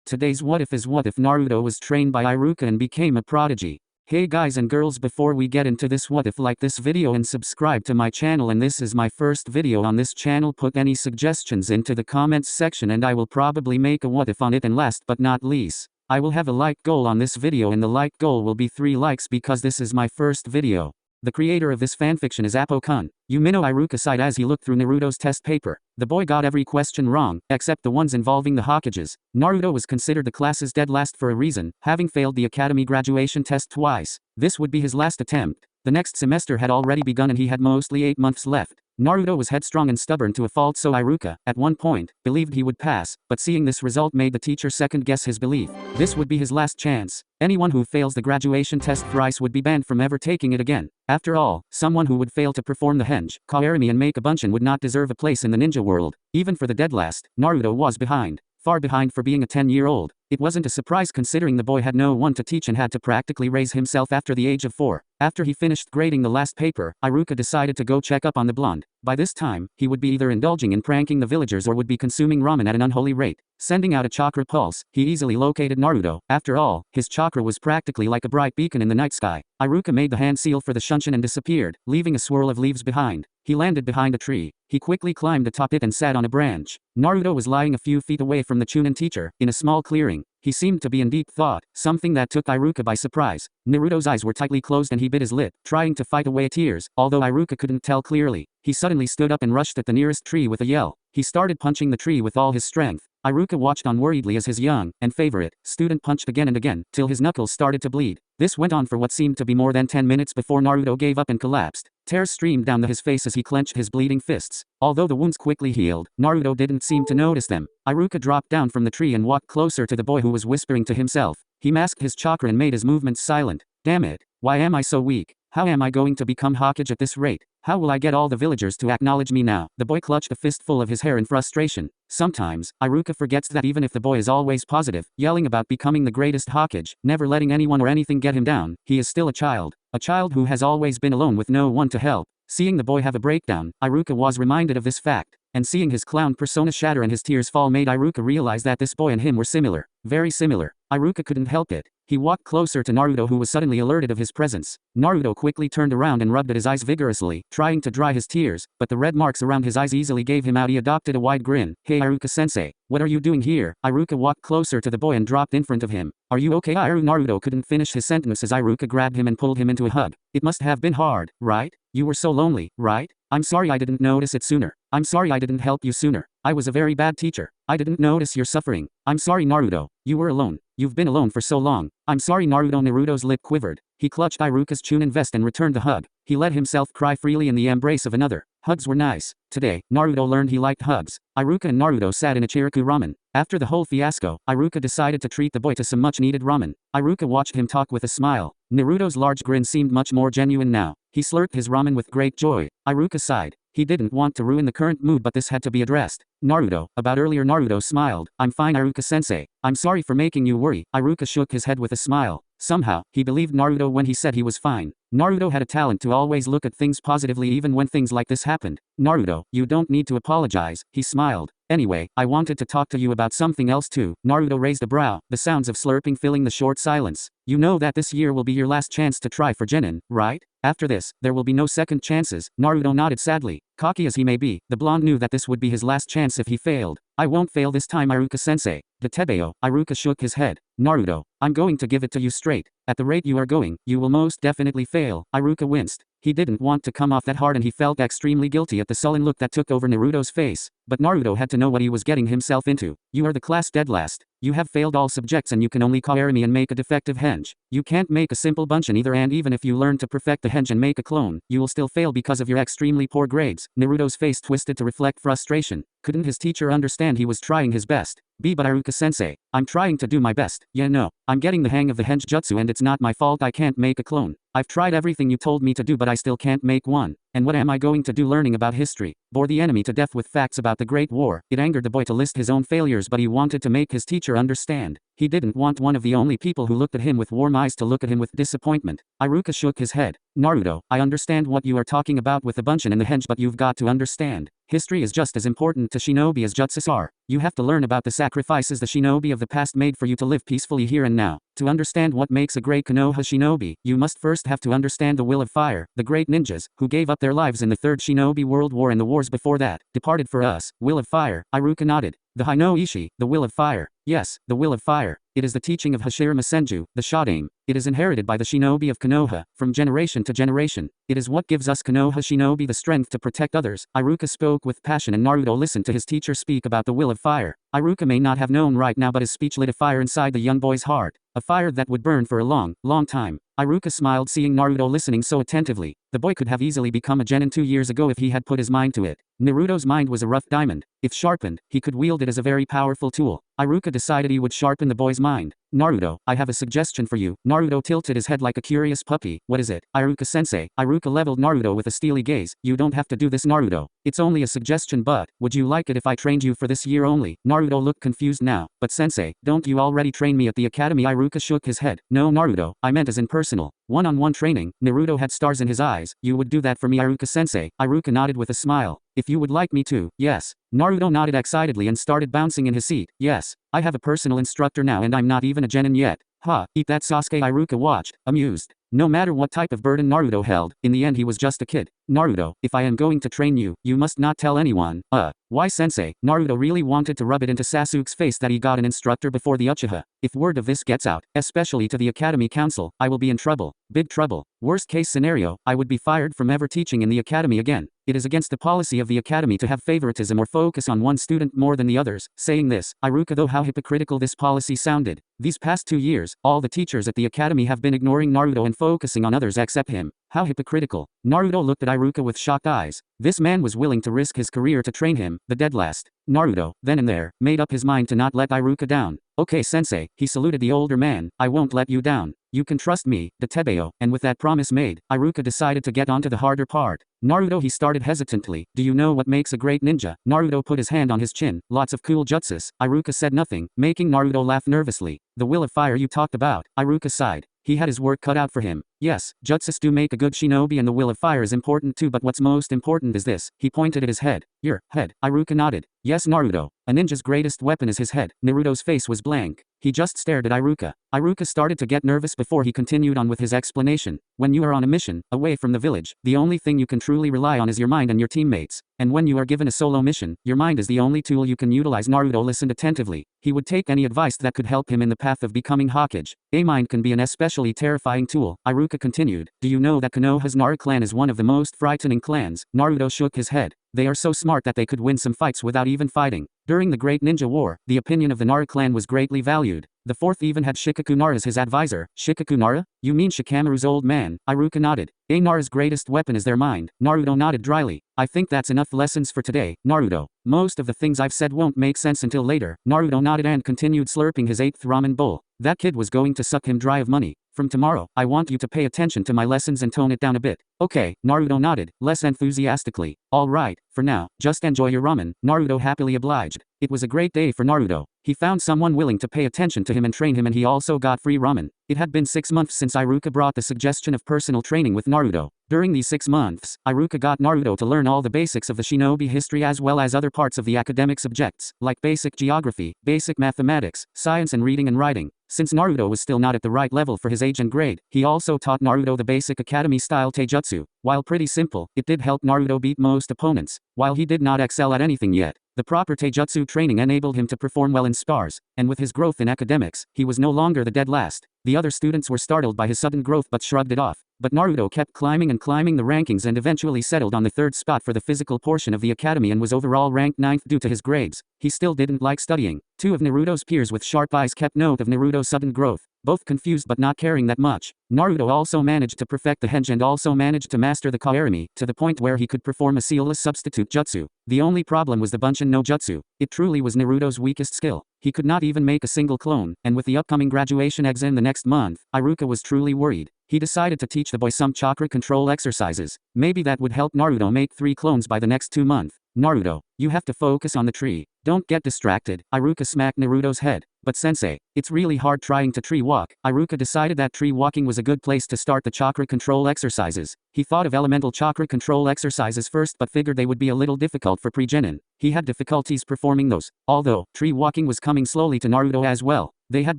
Today's what if is what if Naruto was trained by Iruka and became a prodigy. Hey guys and girls, before we get into this what if, like this video and subscribe to my channel, and this is my first video on this channel. Put any suggestions into the comments section and I will probably make a what if on it. And last but not least, I will have a like goal on this video, and the like goal will be 3 likes because this is my first video. The creator of this fanfiction is Appo-kun. Yumino Iruka sighed as he looked through Naruto's test paper. The boy got every question wrong, except the ones involving the Hokages. Naruto was considered the class's dead last for a reason, having failed the academy graduation test twice. This would be his last attempt. The next semester had already begun and he had mostly 8 months left. Naruto was headstrong and stubborn to a fault, so Iruka, at one point, believed he would pass, but seeing this result made the teacher second-guess his belief. This would be his last chance. Anyone who fails the graduation test thrice would be banned from ever taking it again. After all, someone who would fail to perform the henge, Kaerimi and make a bunshin would not deserve a place in the ninja world. Even for the dead last, Naruto was behind. Far behind for being a 10-year-old. It wasn't a surprise considering the boy had no one to teach and had to practically raise himself after the age of 4. After he finished grading the last paper, Iruka decided to go check up on the blonde. By this time, he would be either indulging in pranking the villagers or would be consuming ramen at an unholy rate. Sending out a chakra pulse, he easily located Naruto. After all, his chakra was practically like a bright beacon in the night sky. Iruka made the hand seal for the shunshin and disappeared, leaving a swirl of leaves behind. He landed behind a tree. He quickly climbed atop it and sat on a branch. Naruto was lying a few feet away from the Chunin teacher, in a small clearing. He seemed to be in deep thought, something that took Iruka by surprise. Naruto's eyes were tightly closed and he bit his lip, trying to fight away tears, although Iruka couldn't tell clearly. He suddenly stood up and rushed at the nearest tree with a yell. He started punching the tree with all his strength. Iruka watched unworriedly as his young and favorite student punched again and again, till his knuckles started to bleed. This went on for what seemed to be more than 10 minutes before Naruto gave up and collapsed. Tears streamed down his face as he clenched his bleeding fists. Although the wounds quickly healed, Naruto didn't seem to notice them. Iruka dropped down from the tree and walked closer to the boy who was whispering to himself. He masked his chakra and made his movements silent. Damn it, why am I so weak? How am I going to become Hokage at this rate? How will I get all the villagers to acknowledge me now? The boy clutched a fistful of his hair in frustration. Sometimes, Iruka forgets that even if the boy is always positive, yelling about becoming the greatest Hokage, never letting anyone or anything get him down, he is still a child. A child who has always been alone with no one to help. Seeing the boy have a breakdown, Iruka was reminded of this fact. And seeing his clown persona shatter and his tears fall made Iruka realize that this boy and him were similar. Very similar. Iruka couldn't help it. He walked closer to Naruto, who was suddenly alerted of his presence. Naruto quickly turned around and rubbed at his eyes vigorously, trying to dry his tears, but the red marks around his eyes easily gave him out. He adopted a wide grin. Hey Iruka-sensei, what are you doing here? Iruka walked closer to the boy and dropped in front of him. Are you okay? Naruto couldn't finish his sentence as Iruka grabbed him and pulled him into a hug. It must have been hard, right? You were so lonely, right? I'm sorry I didn't notice it sooner. I'm sorry I didn't help you sooner. I was a very bad teacher. I didn't notice your suffering. I'm sorry Naruto. You were alone. You've been alone for so long. I'm sorry Naruto. Naruto's lip quivered. He clutched Iruka's Chunin vest and returned the hug. He let himself cry freely in the embrace of another. Hugs were nice. Today, Naruto learned he liked hugs. Iruka and Naruto sat in a Chiriku ramen. After the whole fiasco, Iruka decided to treat the boy to some much-needed ramen. Iruka watched him talk with a smile. Naruto's large grin seemed much more genuine now. He slurped his ramen with great joy. Iruka sighed. He didn't want to ruin the current mood, but this had to be addressed. Naruto, about earlier. Naruto smiled. I'm fine Iruka-sensei. I'm sorry for making you worry. Iruka shook his head with a smile. Somehow, he believed Naruto when he said he was fine. Naruto had a talent to always look at things positively even when things like this happened. Naruto, you don't need to apologize, he smiled. Anyway, I wanted to talk to you about something else too. Naruto raised a brow, the sounds of slurping filling the short silence. You know that this year will be your last chance to try for Genin, right? After this, there will be no second chances. Naruto nodded sadly. Cocky as he may be, the blonde knew that this would be his last chance if he failed. I won't fail this time Iruka-sensei. Detebeo. Iruka shook his head. Naruto, I'm going to give it to you straight. At the rate you are going, you will most definitely fail. Iruka winced. He didn't want to come off that hard and he felt extremely guilty at the sullen look that took over Naruto's face. But Naruto had to know what he was getting himself into. You are the class dead last. You have failed all subjects and you can only Kaerimi and make a defective henge. You can't make a simple bunshin either, and even if you learn to perfect the henge and make a clone, you will still fail because of your extremely poor grades. Naruto's face twisted to reflect frustration. Couldn't his teacher understand he was trying his best? But Iruka-sensei, I'm trying to do my best. Yeah, no, I'm getting the hang of the henge jutsu and it's not my fault I can't make a clone. I've tried everything you told me to do but I still can't make one. And what am I going to do learning about history? Bore the enemy to death with facts about the Great War. It angered the boy to list his own failures, but he wanted to make his teacher understand. He didn't want one of the only people who looked at him with warm eyes to look at him with disappointment. Iruka shook his head. Naruto, I understand what you are talking about with the bunshin and the henge, but you've got to understand. History is just as important to shinobi as jutsus are. You have to learn about the sacrifices the shinobi of the past made for you to live peacefully here and now. To understand what makes a great Konoha shinobi, you must first have to understand the will of fire. The great ninjas, who gave up their lives in the Third Shinobi World War and the wars before that, departed for us. Will of fire, Iruka nodded. The Haino Ishi, the will of fire. Yes, the will of fire. It is the teaching of Hashirama Senju, the Shodaime. It is inherited by the shinobi of Konoha, from generation to generation. It is what gives us Konoha shinobi the strength to protect others. Iruka spoke with passion and Naruto listened to his teacher speak about the will of fire. Iruka may not have known right now, but his speech lit a fire inside the young boy's heart. A fire that would burn for a long, long time. Iruka smiled seeing Naruto listening so attentively. The boy could have easily become a genin 2 years ago if he had put his mind to it. Naruto's mind was a rough diamond. If sharpened, he could wield it as a very powerful tool. Iruka decided he would sharpen the boy's mind. Naruto, I have a suggestion for you. Naruto tilted his head like a curious puppy. What is it? Iruka-sensei. Iruka leveled Naruto with a steely gaze. You don't have to do this, Naruto. It's only a suggestion, but would you like it if I trained you for this year only? Naruto looked confused now. But sensei, don't you already train me at the academy? Iruka shook his head. No, Naruto, I meant as in personal. One-on-one training. Naruto had stars in his eyes. You would do that for me, Iruka-sensei? Iruka nodded with a smile. If you would like me to, yes. Naruto nodded excitedly and started bouncing in his seat. Yes, I have a personal instructor now and I'm not even a genin yet. Ha, eat that, Sasuke. Iruka watched, amused. No matter what type of burden Naruto held, in the end he was just a kid. Naruto, if I am going to train you, you must not tell anyone. Why, sensei? Naruto really wanted to rub it into Sasuke's face that he got an instructor before the Uchiha. If word of this gets out, especially to the Academy Council, I will be in trouble. Big trouble. Worst case scenario, I would be fired from ever teaching in the Academy again. It is against the policy of the Academy to have favoritism or focus on one student more than the others. Saying this, Iruka, though how hypocritical this policy sounded. These past 2 years, all the teachers at the Academy have been ignoring Naruto and focusing on others except him. How hypocritical. Naruto looked at Iruka with shocked eyes. This man was willing to risk his career to train him, the dead last. Naruto, then and there, made up his mind to not let Iruka down. Okay, sensei, he saluted the older man. I won't let you down. You can trust me, Tetebeo. And with that promise made, Iruka decided to get onto the harder part. Naruto, he started hesitantly. Do you know what makes a great ninja? Naruto put his hand on his chin. Lots of cool jutsus. Iruka said nothing, making Naruto laugh nervously. The will of fire you talked about. Iruka sighed. He had his work cut out for him. Yes, jutsus do make a good shinobi and the will of fire is important too, but what's most important is this. He pointed at his head. Your head. Iruka nodded. Yes, Naruto. A ninja's greatest weapon is his head. Naruto's face was blank. He just stared at Iruka. Iruka started to get nervous before he continued on with his explanation. When you are on a mission, away from the village, the only thing you can truly rely on is your mind and your teammates. And when you are given a solo mission, your mind is the only tool you can utilize. Naruto listened attentively. He would take any advice that could help him in the path of becoming Hokage. A mind can be an especially terrifying tool. Iruka continued. Do you know that Konoha's Naru clan is one of the most frightening clans? Naruto shook his head. They are so smart that they could win some fights without even fighting. During the Great Ninja War, the opinion of the Naru clan was greatly valued. The fourth even had Shikaku Nara as his advisor. Shikaku Nara? You mean Shikamaru's old man? Iruka nodded. Nara's greatest weapon is their mind. Naruto nodded dryly. I think that's enough lessons for today, Naruto. Most of the things I've said won't make sense until later. Naruto nodded and continued slurping his 8th ramen bowl. That kid was going to suck him dry of money. From tomorrow, I want you to pay attention to my lessons and tone it down a bit. Okay, Naruto nodded, less enthusiastically. All right, for now, just enjoy your ramen. Naruto happily obliged. It was a great day for Naruto. He found someone willing to pay attention to him and train him, and he also got free ramen. It had been 6 months since Iruka brought the suggestion of personal training with Naruto. During these 6 months, Iruka got Naruto to learn all the basics of the shinobi history as well as other parts of the academic subjects, like basic geography, basic mathematics, science and reading and writing. Since Naruto was still not at the right level for his age and grade, he also taught Naruto the basic academy-style taijutsu. While pretty simple, it did help Naruto beat most opponents. While he did not excel at anything yet, the proper taijutsu training enabled him to perform well in spars, and with his growth in academics, he was no longer the dead last. The other students were startled by his sudden growth but shrugged it off. But Naruto kept climbing the rankings and eventually settled on the 3rd spot for the physical portion of the academy and was overall ranked 9th due to his grades. He still didn't like studying. 2 of Naruto's peers with sharp eyes kept note of Naruto's sudden growth, both confused but not caring that much. Naruto also managed to perfect the henge and also managed to master the kaerami, to the point where he could perform a sealless substitute jutsu. The only problem was the Bunshin no Jutsu. It truly was Naruto's weakest skill. He could not even make a single clone, and with the upcoming graduation exam the next month, Iruka was truly worried. He decided to teach the boy some chakra control exercises. Maybe that would help Naruto make 3 clones by the next 2 months. Naruto, you have to focus on the tree. Don't get distracted. Iruka smacked Naruto's head. But sensei, it's really hard trying to tree walk. Iruka decided that tree walking was a good place to start the chakra control exercises. He thought of elemental chakra control exercises first but figured they would be a little difficult for pre-genin. He had difficulties performing those. Although, tree walking was coming slowly to Naruto as well. They had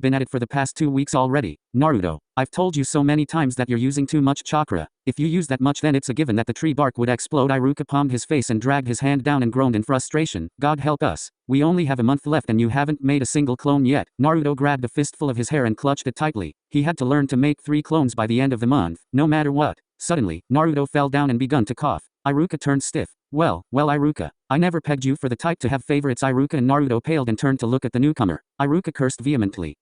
been at it for the past 2 weeks already. Naruto, I've told you so many times that you're using too much chakra. If you use that much then it's a given that the tree bark would explode. Iruka palmed his face and dragged his hand down and groaned in frustration. God help us. We only have a month left and you haven't made a single clone yet. Naruto grabbed a fistful of his hair and clutched it tightly. He had to learn to make 3 clones by the end of the month, no matter what. Suddenly, Naruto fell down and begun to cough. Iruka turned stiff. Well, Iruka, I never pegged you for the type to have favorites. Iruka and Naruto paled and turned to look at the newcomer. Iruka cursed vehemently.